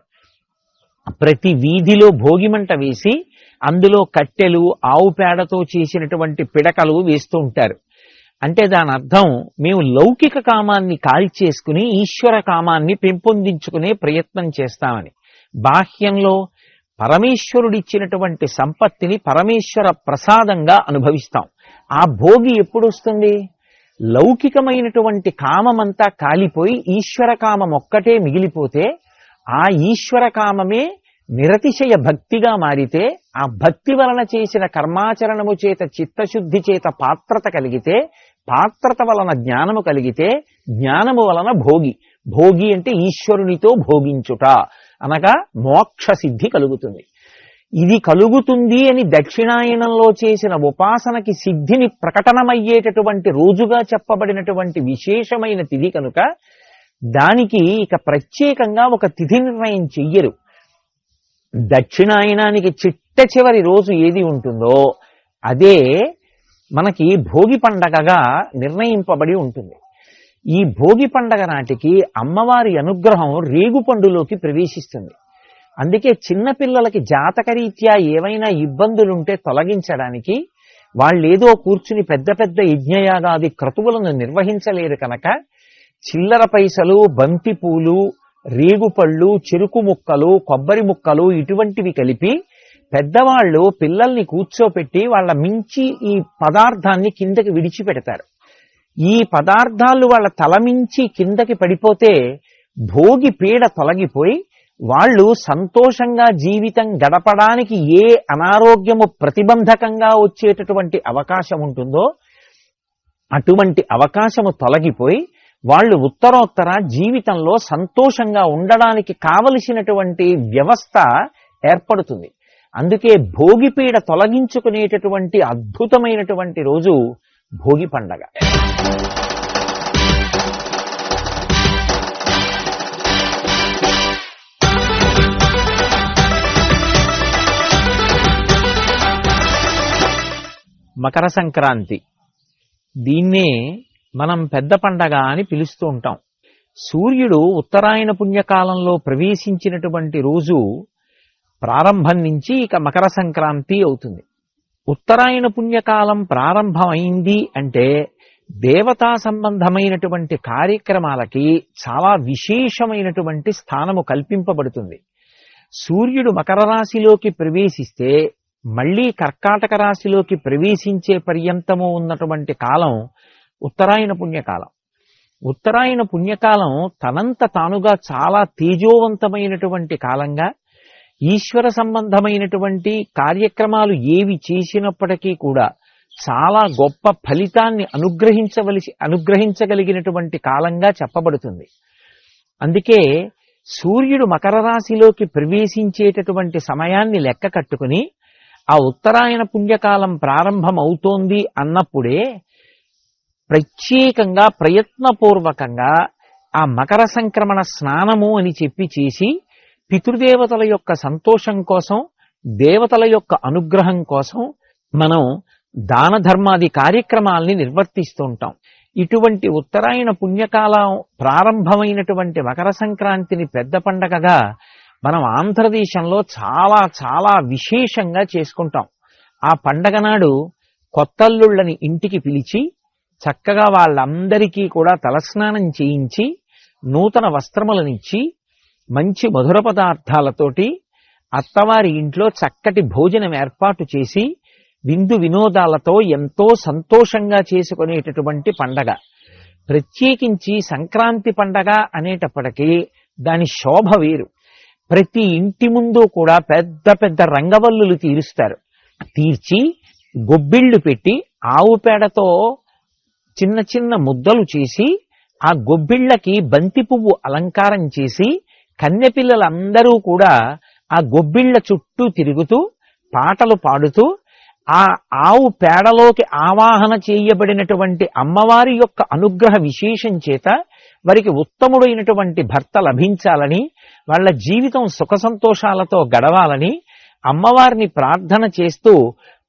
ప్రతి వీధిలో భోగిమంట వేసి అందులో కట్టెలు, ఆవు పేడతో చేసినటువంటి పిడకలు వేస్తూ ఉంటారు. అంటే దాని అర్థం మేము లౌకిక కామాన్ని కాల్చేసుకుని ఈశ్వర కామాన్ని పెంపొందించుకునే ప్రయత్నం చేస్తామని. బాహ్యంలో పరమేశ్వరుడిచ్చినటువంటి సంపత్తిని పరమేశ్వర ప్రసాదంగా అనుభవిస్తాం. ఆ భోగి ఎప్పుడు వస్తుంది? లౌకికమైనటువంటి కామమంతా కాలిపోయి ఈశ్వర కామం ఒక్కటే మిగిలిపోతే, ఆ ఈశ్వర కామమే నిరతిశయ భక్తిగా మారితే, ఆ భక్తి వలన చేసిన కర్మాచరణము చేత చిత్తశుద్ధి చేత పాత్రత కలిగితే, పాత్రత వలన జ్ఞానము కలిగితే, జ్ఞానము వలన భోగి. భోగి అంటే ఈశ్వరునితో భోగించుట అనగా మోక్ష సిద్ధి కలుగుతుంది. ఇది కలుగుతుంది అని దక్షిణాయనంలో చేసిన ఉపాసనకి సిద్ధిని ప్రకటనమయ్యేటటువంటి రోజుగా చెప్పబడినటువంటి విశేషమైన తిథి కనుక దానికి ఇక ప్రత్యేకంగా ఒక తిథి నిర్ణయం చెయ్యరు. దక్షిణాయనానికి చిట్ట చివరి రోజు ఏది ఉంటుందో అదే మనకి భోగి పండగగా నిర్ణయింపబడి ఉంటుంది. ఈ భోగి పండగ నాటికి అమ్మవారి అనుగ్రహం రేగుపండులోకి ప్రవేశిస్తుంది. అందుకే చిన్నపిల్లలకి జాతకరీత్యా ఏవైనా ఇబ్బందులుంటే తొలగించడానికి వాళ్ళేదో కూర్చుని పెద్ద పెద్ద యజ్ఞయాగాది క్రతువులను నిర్వహించలేరు కనుక చిల్లర పైసలు, బంతి పూలు, రేగుపళ్ళు, చెరుకు ముక్కలు, కొబ్బరి ముక్కలు ఇటువంటివి కలిపి పెద్దవాళ్ళు పిల్లల్ని కూర్చోపెట్టి వాళ్ళ మించి ఈ పదార్థాన్ని కిందకి విడిచిపెడతారు. ఈ పదార్థాలు వాళ్ళ తలమించి కిందకి పడిపోతే భోగి పీడ తొలగిపోయి వాళ్ళు సంతోషంగా జీవితం గడపడానికి ఏ అనారోగ్యము ప్రతిబంధకంగా వచ్చేటటువంటి అవకాశం ఉంటుందో అటువంటి అవకాశము తొలగిపోయి వాళ్ళు ఉత్తరోత్తర జీవితంలో సంతోషంగా ఉండడానికి కావలసినటువంటి వ్యవస్థ ఏర్పడుతుంది. అందుకే భోగిపీడ తొలగించుకునేటటువంటి అద్భుతమైనటువంటి రోజు భోగి పండగ. మకర సంక్రాంతి, దీన్నే మనం పెద్ద పండగ అని పిలుస్తూ ఉంటాం. సూర్యుడు ఉత్తరాయణ పుణ్యకాలంలో ప్రవేశించినటువంటి రోజు ప్రారంభం నుంచి ఇక మకర సంక్రాంతి అవుతుంది. ఉత్తరాయణ పుణ్యకాలం ప్రారంభమైంది అంటే దేవతా సంబంధమైనటువంటి కార్యక్రమాలకి చాలా విశేషమైనటువంటి స్థానము కల్పింపబడుతుంది. సూర్యుడు మకర రాశిలోకి ప్రవేశిస్తే మళ్లీ కర్కాటక రాశిలోకి ప్రవేశించే పర్యంతము ఉన్నటువంటి కాలం ఉత్తరాయణ పుణ్యకాలం. ఉత్తరాయణ పుణ్యకాలం తనంత తానుగా చాలా తేజోవంతమైనటువంటి కాలంగా, ఈశ్వర సంబంధమైనటువంటి కార్యక్రమాలు ఏవి చేసినప్పటికీ కూడా చాలా గొప్ప ఫలితాన్ని అనుగ్రహించగలిగినటువంటి కాలంగా చెప్పబడుతుంది. అందుకే సూర్యుడు మకర రాశిలోకి ప్రవేశించేటటువంటి సమయాన్ని లెక్క కట్టుకుని ఆ ఉత్తరాయణ పుణ్యకాలం ప్రారంభం అవుతోంది అన్నప్పుడే ప్రత్యేకంగా ప్రయత్నపూర్వకంగా ఆ మకర సంక్రమణ స్నానము అని చెప్పి చేసి పితృదేవతల యొక్క సంతోషం కోసం, దేవతల యొక్క అనుగ్రహం కోసం మనం దాన ధర్మాది కార్యక్రమాల్ని నిర్వర్తిస్తూ ఉంటాం. ఇటువంటి ఉత్తరాయణ పుణ్యకాలం ప్రారంభమైనటువంటి మకర సంక్రాంతిని పెద్ద పండగగా మనం ఆంధ్రదేశంలో చాలా చాలా విశేషంగా చేసుకుంటాం. ఆ పండగ నాడు కొత్తల్లుళ్ళని ఇంటికి పిలిచి చక్కగా వాళ్ళందరికీ కూడా తలస్నానం చేయించి నూతన వస్త్రములనిచ్చి మంచి మధుర పదార్థాలతోటి అత్తవారి ఇంట్లో చక్కటి భోజనం ఏర్పాటు చేసి విందు వినోదాలతో ఎంతో సంతోషంగా చేసుకునేటటువంటి పండగ. ప్రత్యేకించి సంక్రాంతి పండగ అనేటప్పటికీ దాని శోభ వేరు. ప్రతి ఇంటి ముందు కూడా పెద్ద పెద్ద రంగవల్లులు తీర్చి గొబ్బిళ్ళు పెట్టి ఆవు పేడతో చిన్న చిన్న ముద్దలు చేసి ఆ గొబ్బిళ్ళకి బంతి పువ్వు అలంకారం చేసి కన్నెపిల్లలందరూ కూడా ఆ గొబ్బిళ్ళ చుట్టూ తిరుగుతూ పాటలు పాడుతూ ఆ ఆవు పేడలోకి ఆవాహన చేయబడినటువంటి అమ్మవారి యొక్క అనుగ్రహ విశేషం చేత వారికి ఉత్తముడైనటువంటి భర్త లభించాలని, వాళ్ళ జీవితం సుఖ సంతోషాలతో గడవాలని అమ్మవారిని ప్రార్థన చేస్తూ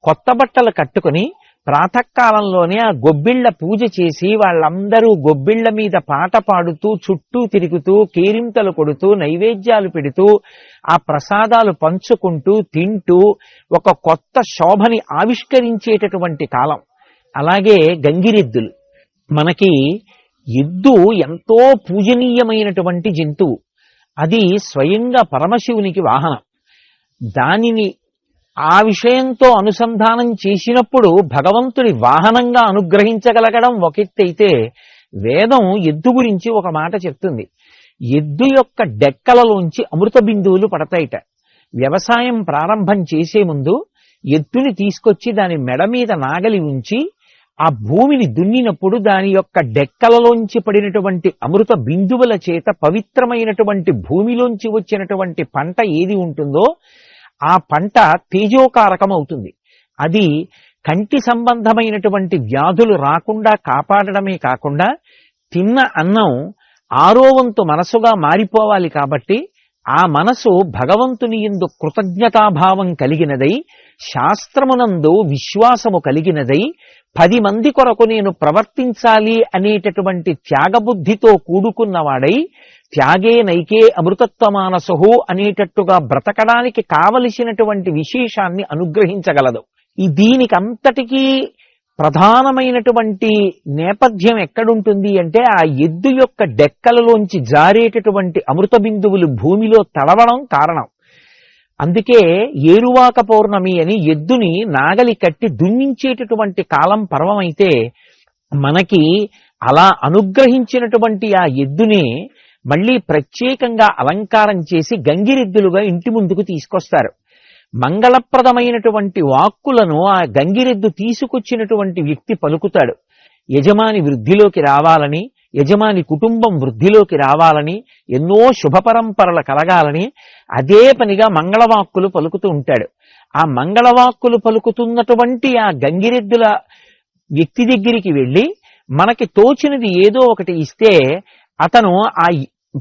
కొత్త బట్టలు కట్టుకుని ప్రాతకాలంలోనే ఆ గొబ్బిళ్ల పూజ చేసి వాళ్ళందరూ గొబ్బిళ్ల మీద పాట పాడుతూ చుట్టూ తిరుగుతూ కేరింతలు కొడుతూ నైవేద్యాలు పెడుతూ ఆ ప్రసాదాలు పంచుకుంటూ తింటూ ఒక కొత్త శోభని ఆవిష్కరించేటటువంటి కాలం. అలాగే గంగిరెద్దులు. మనకి ఎద్దు ఎంతో పూజనీయమైనటువంటి జంతువు. అది స్వయంగా పరమశివునికి వాహనం. దానిని ఆ విషయంతో అనుసంధానం చేసినప్పుడు భగవంతుడి వాహనంగా అనుగ్రహించగలగడం ఒక ఎత్తైతే, వేదం ఎద్దు గురించి ఒక మాట చెప్తుంది. ఎద్దు యొక్క డెక్కలలోంచి అమృత బిందువులు పడతాయిట. వ్యవసాయం ప్రారంభం చేసే ముందు ఎద్దుని తీసుకొచ్చి దాని మెడ మీద నాగలి ఉంచి ఆ భూమిని దున్నినప్పుడు దాని యొక్క డెక్కలలోంచి పడినటువంటి అమృత బిందువుల చేత పవిత్రమైనటువంటి భూమిలోంచి వచ్చినటువంటి పంట ఏది ఉంటుందో ఆ పంట తేజోకారకం అవుతుంది. అది కంటి సంబంధమైనటువంటి వ్యాధులు రాకుండా కాపాడడమే కాకుండా తిన్న అన్నం ఆరో వంతు మనసుగా మారిపోవాలి. కాబట్టి ఆ మనసు భగవంతుని యందు కృతజ్ఞతాభావం కలిగినదై, శాస్త్రమునందు విశ్వాసము కలిగినదై, 10 మంది కొరకు నేను ప్రవర్తించాలి అనేటటువంటి త్యాగబుద్ధితో కూడుకున్నవాడై, త్యాగే నైకే అమృతత్వమానసహు అనేటట్టుగా బ్రతకడానికి కావలసినటువంటి విశేషాన్ని అనుగ్రహించగలదు. దీనికంతటికీ ప్రధానమైనటువంటి నేపథ్యం ఎక్కడుంటుంది అంటే ఆ ఎద్దు యొక్క డెక్కలలోంచి జారేటటువంటి అమృత బిందువులు భూమిలో తడవడం కారణం. అందుకే ఏరువాక పౌర్ణమి అని ఎద్దుని నాగలి కట్టి దున్నించేటటువంటి కాలం పర్వమైతే, మనకి అలా అనుగ్రహించినటువంటి ఆ ఎద్దుని మళ్ళీ ప్రత్యేకంగా అలంకారం చేసి గంగిరెద్దులుగా ఇంటి ముందుకు తీసుకొస్తారు. మంగళప్రదమైనటువంటి వాక్కులను ఆ గంగిరెద్దు తీసుకొచ్చినటువంటి వ్యక్తి పలుకుతాడు. యజమాని వృద్ధిలోకి రావాలని, యజమాని కుటుంబం వృద్ధిలోకి రావాలని, ఎన్నో శుభ పరంపరలు కలగాలని అదే పనిగా మంగళవాక్కులు పలుకుతూ ఉంటాడు. ఆ మంగళవాక్కులు పలుకుతున్నటువంటి ఆ గంగిరెద్దుల వ్యక్తి దగ్గరికి వెళ్ళి మనకి తోచినది ఏదో ఒకటి ఇస్తే అతను ఆ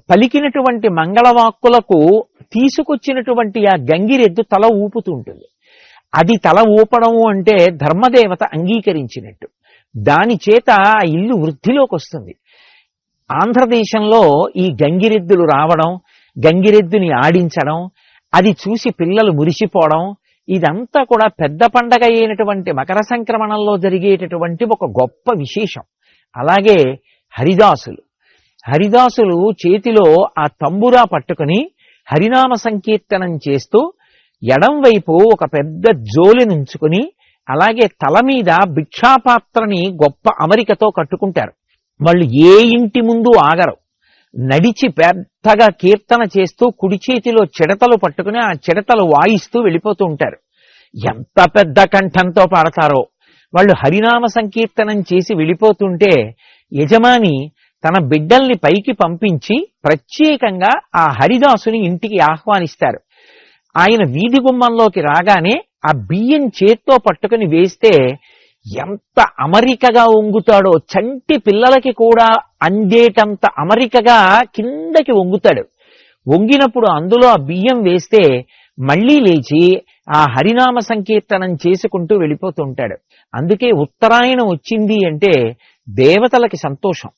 పలికినటువంటి మంగళవాక్కులకు తీసుకొచ్చినటువంటి ఆ గంగిరెద్దు తల ఊపుతూ ఉంటుంది. అది తల ఊపడము అంటే ధర్మదేవత అంగీకరించినట్టు. దాని చేత ఆ ఇల్లు వృద్ధిలోకి వస్తుంది. ఆంధ్రదేశంలో ఈ గంగిరెద్దులు రావడం, గంగిరెద్దుని ఆడించడం, అది చూసి పిల్లలు మురిసిపోవడం, ఇదంతా కూడా పెద్ద పండగ అయినటువంటి మకర సంక్రమణంలో జరిగేటటువంటి ఒక గొప్ప విశేషం. అలాగే హరిదాసులు చేతిలో ఆ తంబురా పట్టుకుని హరినామ సంకీర్తనం చేస్తూ ఎడం వైపు ఒక పెద్ద జోలి నుంచుకుని, అలాగే తల మీద భిక్షాపాత్రని గొప్ప అమరికతో కట్టుకుంటారు. వాళ్ళు ఏ ఇంటి ముందు ఆగరు. నడిచి పెద్దగా కీర్తన చేస్తూ కుడి చేతిలో చిడతలు పట్టుకుని ఆ చిడతలు వాయిస్తూ వెళ్ళిపోతూ ఉంటారు. ఎంత పెద్ద కంఠంతో పాడతారో. వాళ్ళు హరినామ సంకీర్తనం చేసి వెళ్ళిపోతుంటే యజమాని తన బిడ్డల్ని పైకి పంపించి ప్రత్యేకంగా ఆ హరిదాసుని ఇంటికి ఆహ్వానిస్తారు. ఆయన వీధి గుమ్మంలోకి రాగానే ఆ బియ్యం చేత్తో పట్టుకుని వేస్తే ఎంత అమరికగా వంగుతాడో, చంటి పిల్లలకి కూడా అందేటంత అమరికగా కిందకి వంగుతాడు. వంగినప్పుడు అందులో ఆ బియ్యం వేస్తే మళ్లీ లేచి ఆ హరినామ సంకీర్తనం చేసుకుంటూ వెళ్ళిపోతుంటాడు. అందుకే ఉత్తరాయణం వచ్చింది అంటే దేవతలకి సంతోషం,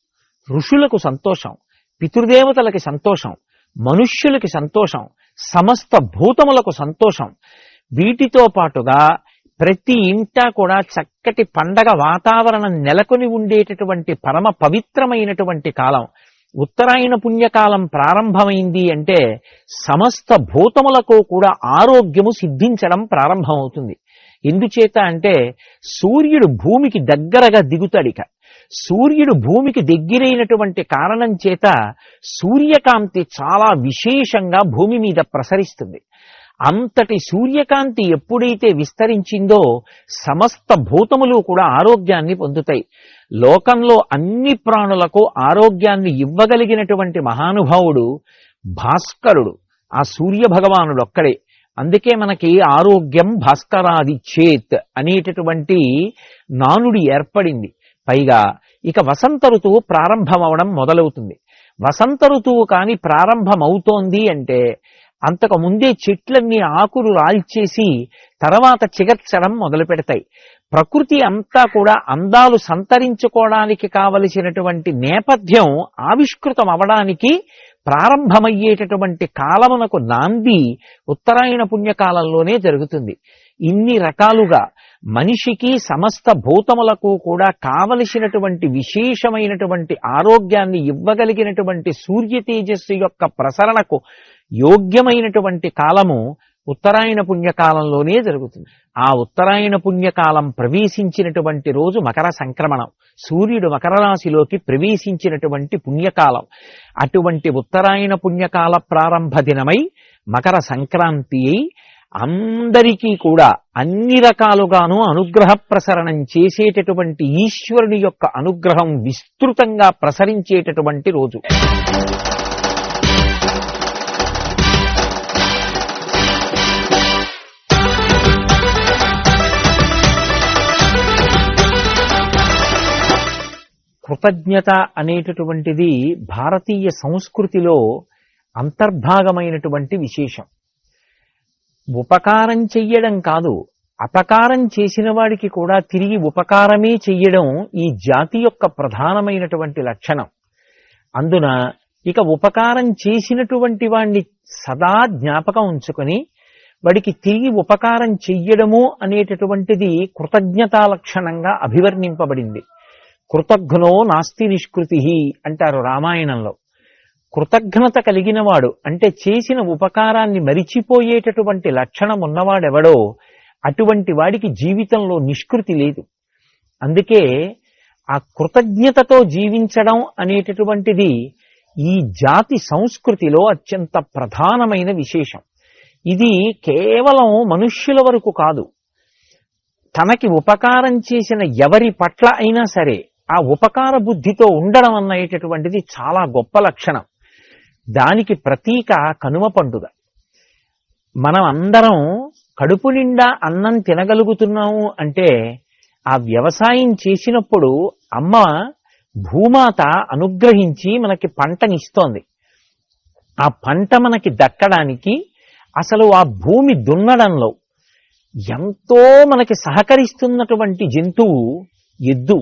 ఋషులకు సంతోషం, పితృదేవతలకి సంతోషం, మనుష్యులకి సంతోషం, సమస్త భూతములకు సంతోషం. వీటితో పాటుగా ప్రతి ఇంటా కూడా చక్కటి పండగ వాతావరణం నెలకొని ఉండేటటువంటి పరమ పవిత్రమైనటువంటి కాలం. ఉత్తరాయణ పుణ్యకాలం ప్రారంభమైంది అంటే సమస్త భూతములకు కూడా ఆరోగ్యము సిద్ధించడం ప్రారంభమవుతుంది. ఎందుచేత అంటే సూర్యుడు భూమికి దగ్గరగా దిగుతాడిక. సూర్యుడు భూమికి దగ్గరైనటువంటి కారణం చేత సూర్యకాంతి చాలా విశేషంగా భూమి మీద ప్రసరిస్తుంది. అంతటి సూర్యకాంతి ఎప్పుడైతే విస్తరించిందో సమస్త భూతములు కూడా ఆరోగ్యాన్ని పొందుతాయి. లోకంలో అన్ని ప్రాణులకు ఆరోగ్యాన్ని ఇవ్వగలిగినటువంటి మహానుభావుడు భాస్కరుడు, ఆ సూర్య భగవానుడు ఒక్కడే. అందుకే మనకి ఆరోగ్యం భాస్కరాది చేత్ అనేటటువంటి నానుడి ఏర్పడింది. పైగా ఇక వసంత ఋతువు ప్రారంభమవడం మొదలవుతుంది. వసంత ఋతువు కాని ప్రారంభమవుతోంది అంటే అంతకు ముందే చెట్లన్నీ ఆకులు రాల్చేసి తర్వాత చిగర్చడం మొదలు పెడతాయి. ప్రకృతి అంతా కూడా అందాలు సంతరించుకోవడానికి కావలసినటువంటి నేపథ్యం ఆవిష్కృతం అవడానికి ప్రారంభమయ్యేటటువంటి కాలమునకు నాంది ఉత్తరాయణ పుణ్యకాలంలోనే జరుగుతుంది. ఇన్ని రకాలుగా మనిషికి సమస్త భూతములకు కూడా కావలసినటువంటి విశేషమైనటువంటి ఆరోగ్యాన్ని ఇవ్వగలిగినటువంటి సూర్య తేజస్సు యొక్క ప్రసరణకు యోగ్యమైనటువంటి కాలము ఉత్తరాయణ పుణ్యకాలంలోనే జరుగుతుంది. ఆ ఉత్తరాయణ పుణ్యకాలం ప్రవేశించినటువంటి రోజు మకర సంక్రమణం, సూర్యుడు మకర రాశిలోకి ప్రవేశించినటువంటి పుణ్యకాలం. అటువంటి ఉత్తరాయణ పుణ్యకాల ప్రారంభ దినమై మకర సంక్రాంతి అయి అందరికీ కూడా అన్ని రకాలుగాను అనుగ్రహ ప్రసరణం చేసేటటువంటి ఈశ్వరుని యొక్క అనుగ్రహం విస్తృతంగా ప్రసరించేటటువంటి రోజు. కృతజ్ఞత అనేటటువంటిది భారతీయ సంస్కృతిలో అంతర్భాగమైనటువంటి విశేషం. ఉపకారం చెయ్యడం కాదు, అపకారం చేసిన వాడికి కూడా తిరిగి ఉపకారమే చెయ్యడం ఈ జాతి యొక్క ప్రధానమైనటువంటి లక్షణం. అందున ఇక ఉపకారం చేసినటువంటి వాణ్ణి సదా జ్ఞాపకం ఉంచుకొని వాడికి తిరిగి ఉపకారం చెయ్యడము అనేటటువంటిది కృతజ్ఞతా లక్షణంగా అభివర్ణింపబడింది. కృతఘ్నో నాస్తి నిష్కృతి అంటారు రామాయణంలో. కృతజ్ఞత కలిగిన వాడు అంటే చేసిన ఉపకారాన్ని మరిచిపోయేటటువంటి లక్షణం ఉన్నవాడెవడో అటువంటి వాడికి జీవితంలో నిష్కృతి లేదు. అందుకే ఆ కృతజ్ఞతతో జీవించడం అనేటటువంటిది ఈ జాతి సంస్కృతిలో అత్యంత ప్రధానమైన విశేషం. ఇది కేవలం మనుష్యుల వరకు కాదు, తనకి ఉపకారం చేసిన ఎవరి పట్ల అయినా సరే ఆ ఉపకార బుద్ధితో ఉండడం అనేటటువంటిది చాలా గొప్ప లక్షణం. దానికి ప్రతీక కనుమ పండుగ. మనం అందరం కడుపు నిండా అన్నం తినగలుగుతున్నాము అంటే ఆ వ్యవసాయం చేసినప్పుడు అమ్మ భూమాత అనుగ్రహించి మనకి పంటనిస్తోంది. ఆ పంట మనకి దక్కడానికి అసలు ఆ భూమి దున్నడంలో ఎంతో మనకి సహకరిస్తున్నటువంటి జంతువు ఎద్దు.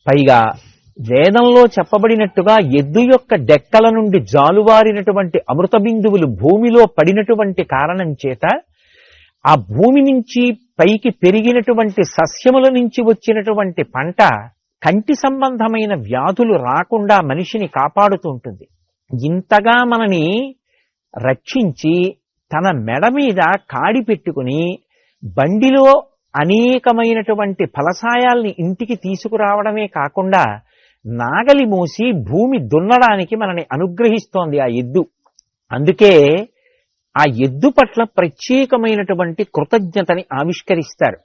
పైగా వేదంలో చెప్పబడినట్టుగా ఎద్దు యొక్క డెక్కల నుండి జాలువారినటువంటి అమృత బిందువులు భూమిలో పడినటువంటి కారణం చేత ఆ భూమి నుంచి పైకి పెరిగినటువంటి సస్యముల నుంచి వచ్చినటువంటి పంట కంటి సంబంధమైన వ్యాధులు రాకుండా మనిషిని కాపాడుతూ ఉంటుంది. ఇంతగా మనని రక్షించి తన మెడ మీద కాడి పెట్టుకుని బండిలో అనేకమైనటువంటి ఫలసాయాల్ని ఇంటికి తీసుకురావడమే కాకుండా నాగలి మోసి భూమి దున్నడానికి మనని అనుగ్రహిస్తోంది ఆ ఎద్దు. అందుకే ఆ ఎద్దు పట్ల ప్రత్యేకమైనటువంటి కృతజ్ఞతని ఆవిష్కరిస్తారు.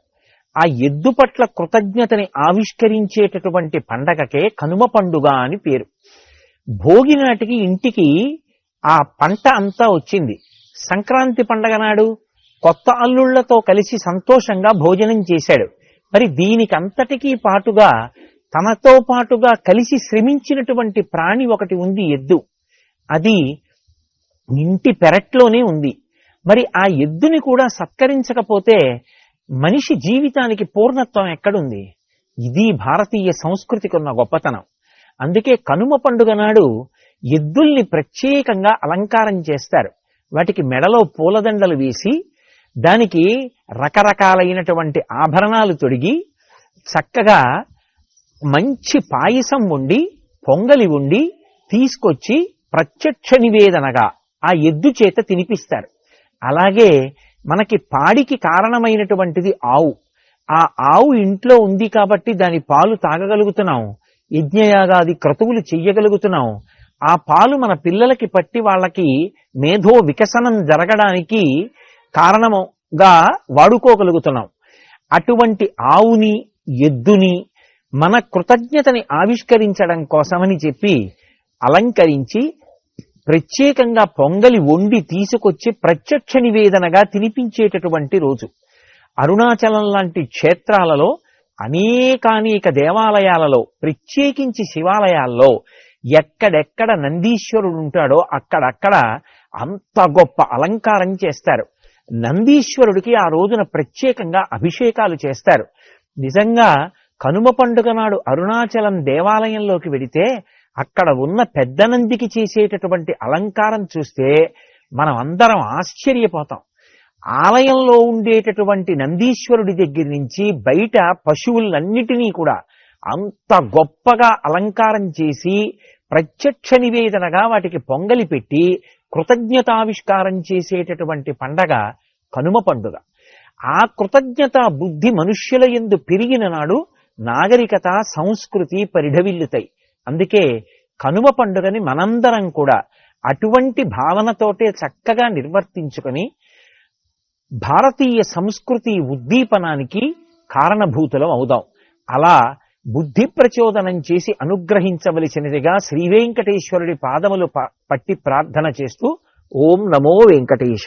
ఆ ఎద్దు పట్ల కృతజ్ఞతని ఆవిష్కరించేటటువంటి పండగకే కనుమ పండుగ అని పేరు. భోగి నాటికి ఇంటికి ఆ పంట అంతా వచ్చింది. సంక్రాంతి పండగ నాడు కొత్త అల్లుళ్లతో కలిసి సంతోషంగా భోజనం చేశాడు. మరి దీనికంతటికీ పాటుగా తనతో పాటుగా కలిసి శ్రమించినటువంటి ప్రాణి ఒకటి ఉంది, ఎద్దు. అది ఇంటి పెరట్లోనే ఉంది. మరి ఆ ఎద్దుని కూడా సత్కరించకపోతే మనిషి జీవితానికి పూర్ణత్వం ఎక్కడుంది? ఇది భారతీయ సంస్కృతికి ఉన్న గొప్పతనం. అందుకే కనుమ పండుగ నాడు ఎద్దుల్ని ప్రత్యేకంగా అలంకారం చేస్తారు. వాటికి మెడలో పూలదండలు వేసి దానికి రకరకాలైనటువంటి ఆభరణాలు తొడిగి చక్కగా మంచి పాయసం వండి పొంగలి వండి తీసుకొచ్చి ప్రత్యక్ష నివేదనగా ఆ ఎద్దు చేత తినిపిస్తారు. అలాగే మనకి పాడికి కారణమైనటువంటిది ఆవు. ఆ ఆవు ఇంట్లో ఉంది కాబట్టి దాని పాలు తాగగలుగుతున్నాం, యజ్ఞయాగాది క్రతువులు చెయ్యగలుగుతున్నాం. ఆ పాలు మన పిల్లలకి పట్టి వాళ్ళకి మేధో వికసనం జరగడానికి కారణముగా వాడుకోగలుగుతున్నాం. అటువంటి ఆవుని ఎద్దుని మన కృతజ్ఞతని ఆవిష్కరించడం కోసమని చెప్పి అలంకరించి ప్రత్యేకంగా పొంగలి వండి తీసుకొచ్చి ప్రత్యక్ష నివేదనగా తినిపించేటటువంటి రోజు. అరుణాచలం లాంటి క్షేత్రాలలో అనేకానేక దేవాలయాలలో, ప్రత్యేకించి శివాలయాల్లో ఎక్కడెక్కడ నందీశ్వరుడు ఉంటాడో అక్కడక్కడ అంత గొప్ప అలంకారం చేస్తారు. నందీశ్వరుడికి ఆ రోజున ప్రత్యేకంగా అభిషేకాలు చేస్తారు. నిజంగా కనుమ పండుగ నాడు అరుణాచలం దేవాలయంలోకి వెడితే అక్కడ ఉన్న పెద్ద నందికి చేసేటటువంటి అలంకారం చూస్తే మనం అందరం ఆశ్చర్యపోతాం. ఆలయంలో ఉండేటటువంటి నందీశ్వరుడి దగ్గర నుంచి బయట పశువులన్నిటినీ కూడా అంత గొప్పగా అలంకారం చేసి ప్రత్యక్ష నివేదనగా వాటికి పొంగలి పెట్టి కృతజ్ఞతావిష్కారం చేసేటటువంటి పండగ కనుమ పండుగ. ఆ కృతజ్ఞత బుద్ధి మనుష్యుల యందు పెరిగిన నాడు నాగరికత సంస్కృతి పరిఢవిల్లుతాయి. అందుకే కనుమ పండుగని మనందరం కూడా అటువంటి భావనతోటే చక్కగా నిర్వర్తించుకొని భారతీయ సంస్కృతి ఉద్దీపనానికి కారణభూతులం అవుదాం. అలా బుద్ధి ప్రచోదనం చేసి అనుగ్రహించవలసినదిగా శ్రీవేంకటేశ్వరుడి పాదములు పట్టి ప్రార్థన చేస్తూ ఓం నమో వెంకటేశ.